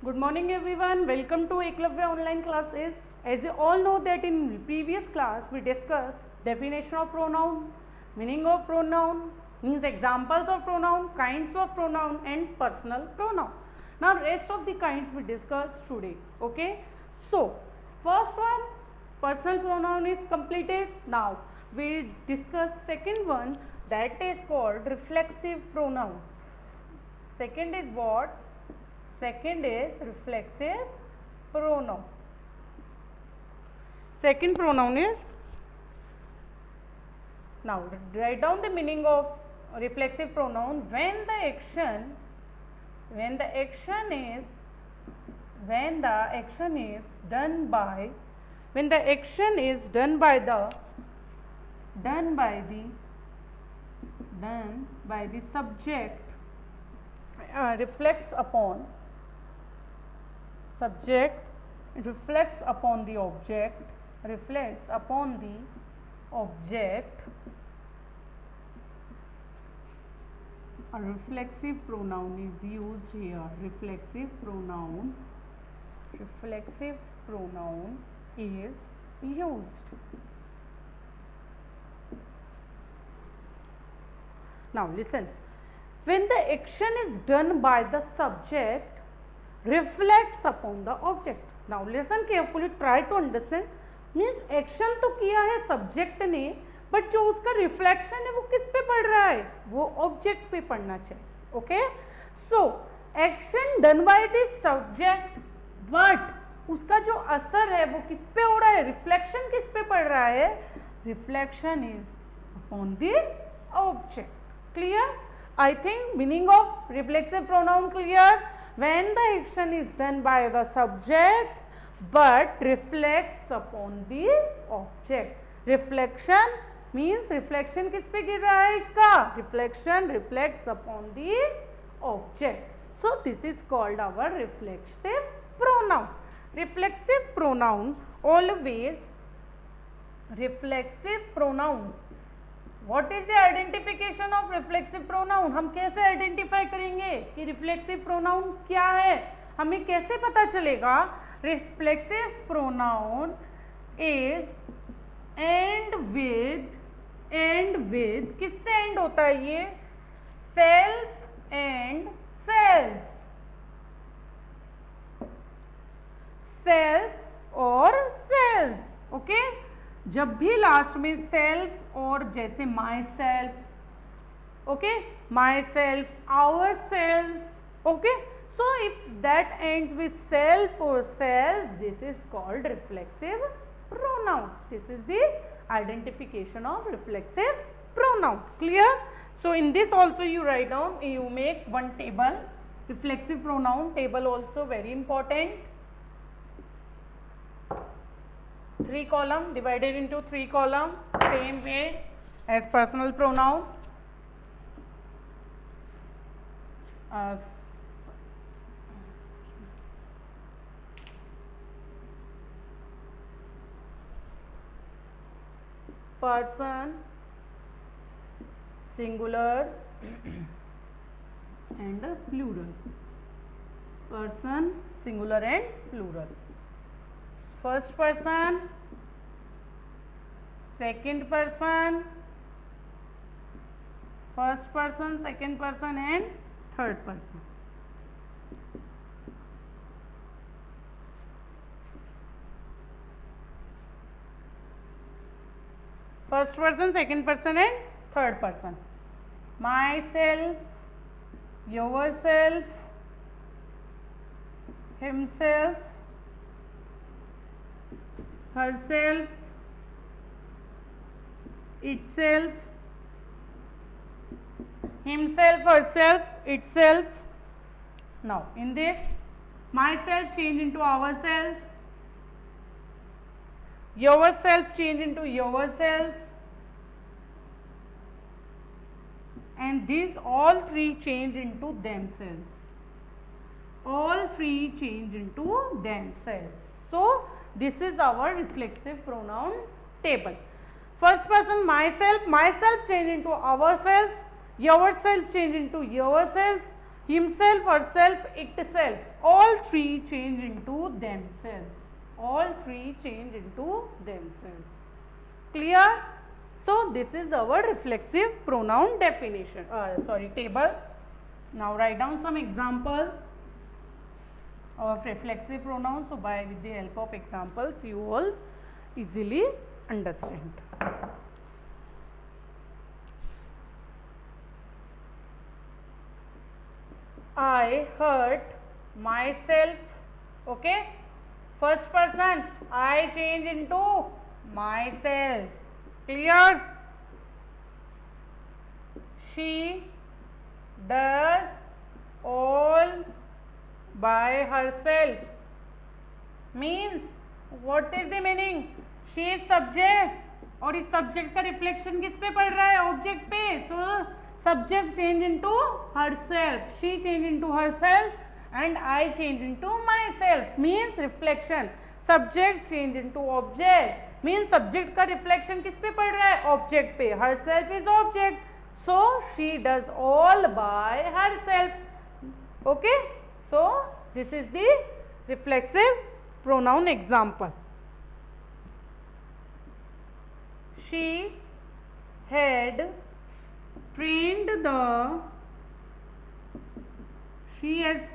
Good morning everyone. Welcome to Eklavya online classes. As you all know that in previous class we discussed definition of pronoun, meaning of pronoun, means examples of pronoun, kinds of pronoun and personal pronoun. Now rest of the kinds we discussed today. Okay. So first one, personal pronoun is completed. Now we discuss second one, that is called reflexive pronoun. Second is what? Second is reflexive pronoun. Second pronoun is, now write down the meaning of reflexive pronoun. When the action is done by the subject reflects upon the object, a reflexive pronoun is used here. Reflexive pronoun is used. Now listen, when the action is done by the subject reflects upon the object. Now listen carefully, try to understand. Means action तो किया है subject ने, but जो उसका reflection है वो किस पे पड़ रहा है? वो ऑब्जेक्ट पे पड़ना चाहिए. Okay, so action done by the subject, but उसका जो असर है वो किस पे हो रहा है? रिफ्लेक्शन किस पे पड़ रहा है? Reflection is upon the object. Clear? I think meaning of reflexive pronoun clear. When the action is done by the subject but reflects upon the object. Reflection means reflection किस पे गिर रहा है इसका? Reflection reflects upon the object. So this is called our reflexive pronoun. Reflexive pronoun always reflexive pronouns. What is the identification of reflexive pronoun? हम कैसे identify करेंगे कि रिफ्लेक्सिव प्रोनाउन क्या है? हमें कैसे पता चलेगा? Reflexive pronoun is end with किससे एंड होता है ये? सेल्फ एंड सेल्फ, सेल्फ और सेल्फ. ओके, जब भी लास्ट में सेल्फ और जैसे myself, okay, myself, ourself, okay, so if that ends with self और self, this is called reflexive pronoun. This is the identification of reflexive pronoun. Clear? So in this also you write down, you make one table, reflexive pronoun table also very important. 3 column divided into 3 column, same way as personal pronoun. Person, singular and plural. Person, singular and plural. First person, second person, first person, second person and third person. First person, second person and third person. Myself, yourself, himself, herself, itself, himself, herself, itself. Now in this, myself change into ourselves, yourself change into yourselves, and these all three change into themselves. All three change into themselves. So this is our reflexive pronoun table. First person myself, myself change into ourselves, yourself change into yourselves, himself, herself, itself, all three change into themselves. All three change into themselves. Clear? So this is our reflexive pronoun definition, table. Now write down some examples of reflexive pronouns. So with the help of examples you all easily understand. I hurt myself. Okay, first person, I change into myself. Clear? She does all by herself. Means what is the meaning? She is subject और इस subject का reflection किस पे पड़ रहा है? Object पे. सो subject change into herself, she change into herself and I change into myself. Means reflection. Subject change into object. Means subject का reflection किस पे पड़ रहा है? Object पे. Herself is object. So she does all by herself. Okay. So this is the reflexive pronoun example. She has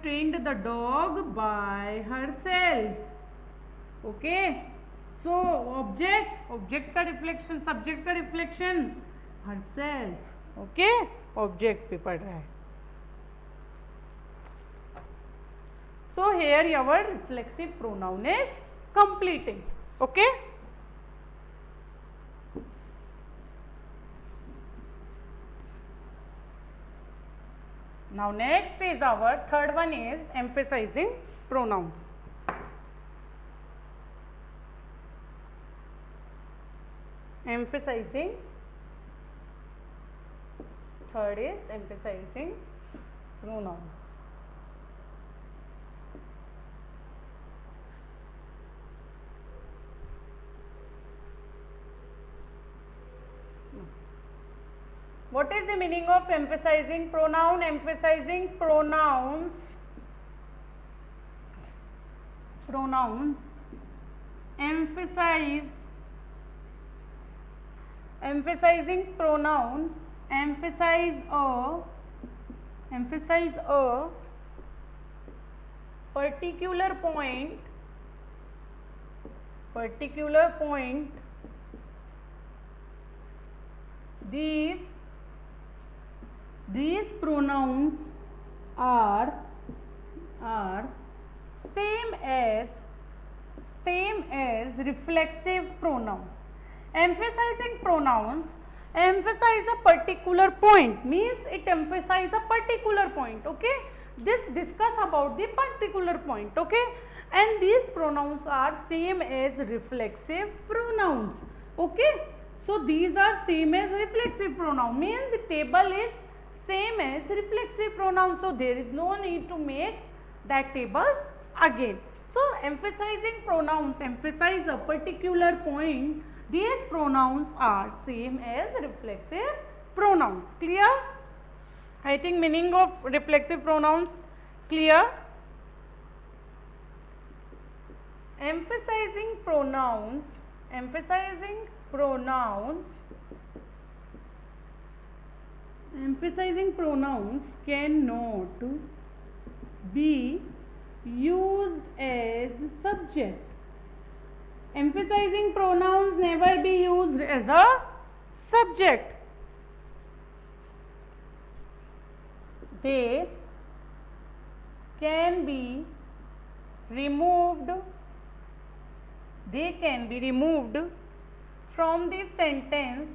trained the dog by herself. Okay. So object का reflection, subject का reflection, herself. Okay. Object पे पढ़ रहा है. So here your reflexive pronoun is completing. Okay. Now next is our third one is emphasizing pronouns. Emphasizing. Third is emphasizing pronouns. What is the meaning of emphasizing pronoun? Emphasizing pronouns emphasizing pronoun emphasize a particular point these pronouns are same as reflexive pronoun. Emphasizing pronouns emphasize a particular point, means it emphasize a particular point. Okay, this discuss about the particular point. Okay, and these pronouns are same as reflexive pronouns. Okay, so these are same as reflexive pronoun, means the table is same as reflexive pronoun, so there is no need to make that table again. So emphasizing pronouns emphasize a particular point. These pronouns are same as reflexive pronouns. Clear? I think meaning of reflexive pronouns clear. Emphasizing pronouns cannot be used as subject. Emphasizing pronouns never be used as a subject. They can be removed from the sentence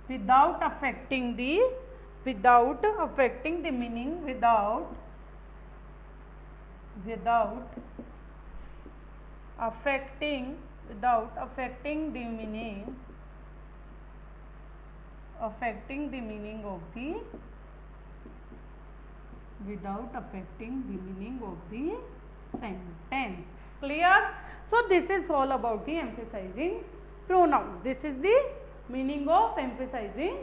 without affecting the meaning, without affecting the meaning of the sentence. Clear? So this is all about the emphasizing pronouns. This is the meaning of emphasizing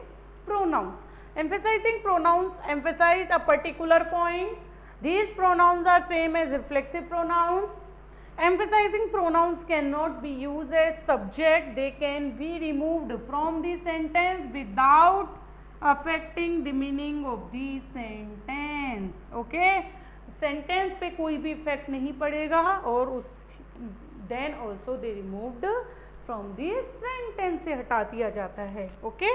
pronouns. Emphasizing pronouns emphasize a particular point. These pronouns are same as reflexive pronouns. Emphasizing pronouns cannot be used as subject. They can be removed from the sentence without affecting the meaning of the sentence. Okay, sentence पे कोई भी effect नहीं पड़ेगा और उस then also they removed from the sentence से हटा दिया जाता है. Okay,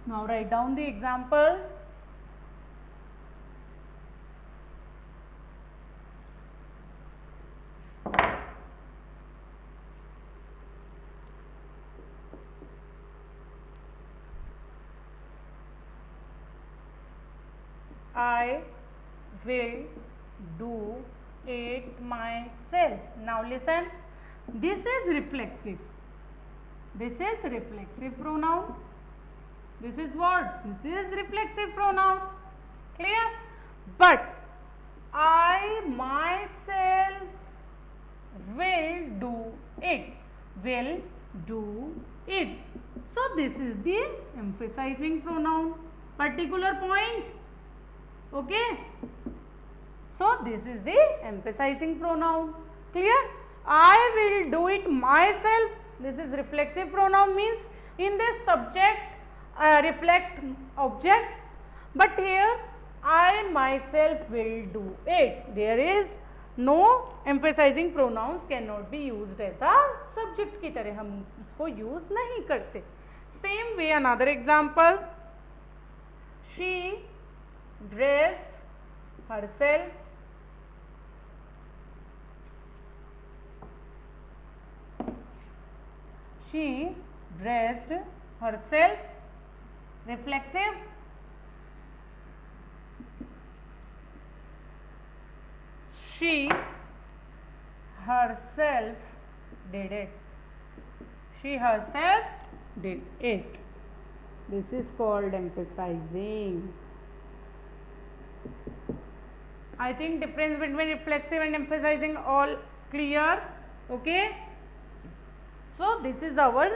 now write down the example. I will do it myself. Now listen, this is reflexive. This is reflexive pronoun. This is what? This is reflexive pronoun. Clear? But I myself will do it. Will do it. So this is the emphasizing pronoun. Particular point. Okay. So this is the emphasizing pronoun. Clear? I will do it myself. This is reflexive pronoun, means in this subject reflect object, but here I myself will do it. There is no emphasizing pronouns cannot be used as a subject की तरह हम उसको use नहीं करते. Same way another example. She dressed herself she dressed herself. Reflexive. She herself did it. She herself did it. This is called emphasizing. I think difference between reflexive and emphasizing all clear. Okay. So this is our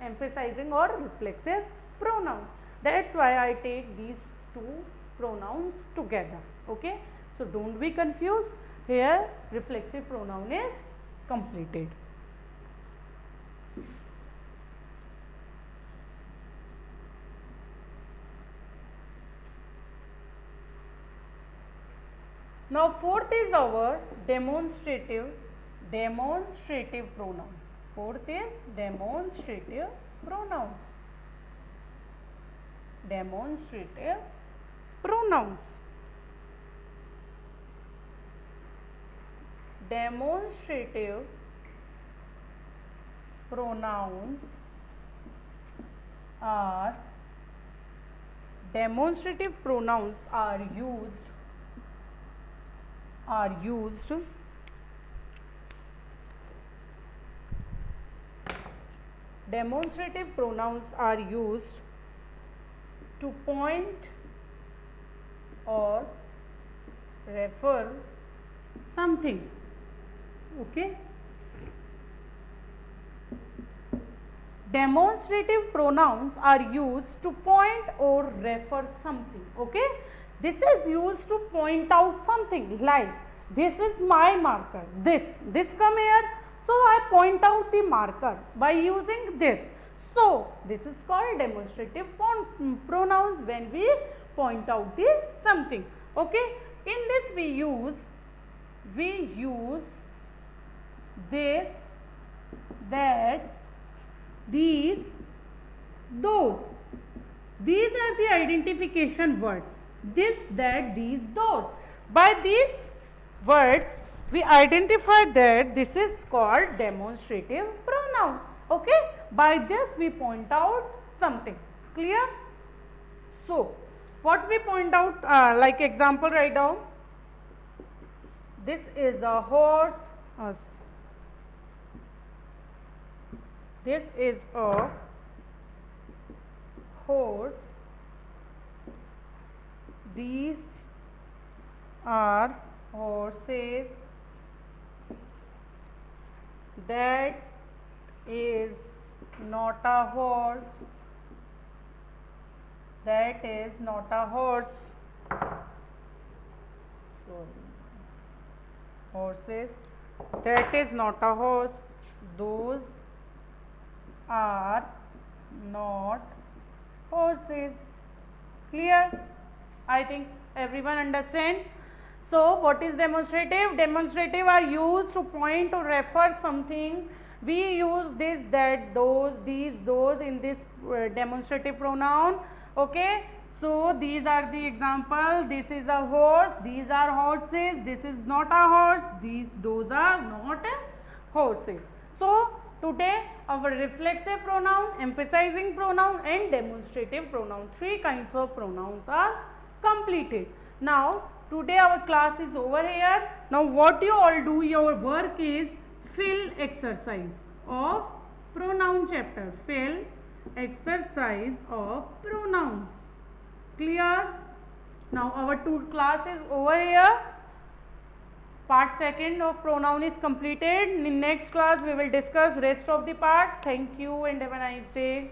emphasizing or reflexive pronoun. That's why I take these two pronouns together. Okay. So don't be confused. Here reflexive pronoun is completed. Now fourth is our demonstrative pronoun. Fourth is demonstrative pronouns. Demonstrative pronouns. Demonstrative pronouns are used demonstrative pronouns are used to point or refer something. Okay. Demonstrative pronouns are used to point or refer something. Okay. This is used to point out something, like this is my marker. This come here. So I point out the marker by using this. So this is called demonstrative pronouns when we point out the something. Okay. In this we use this, that, these, those. These are the identification words. This, that, these, those. By these words we identify that this is called demonstrative pronoun. Okay. By this we point out something. Clear? So what we point out, like example, write down. This is a horse. This is a horse. These are horses. That is not a horse. That is not a horse. Sorry. Horses. That is not a horse. Those are not horses. Clear? I think everyone understand. So what is demonstrative? Demonstrative are used to point or refer something. We use this, that, those, these, those in this demonstrative pronoun. Okay. So these are the example. This is a horse. These are horses. This is not a horse. Those are not horses. So today our reflexive pronoun, emphasizing pronoun and demonstrative pronoun, three kinds of pronouns are completed. Now today our class is over here. Now what you all do, your work is fill exercise of pronoun chapter. Fill exercise of pronouns. Clear? Now our class is over here. Part second of pronoun is completed. In next class we will discuss rest of the part. Thank you and have a nice day.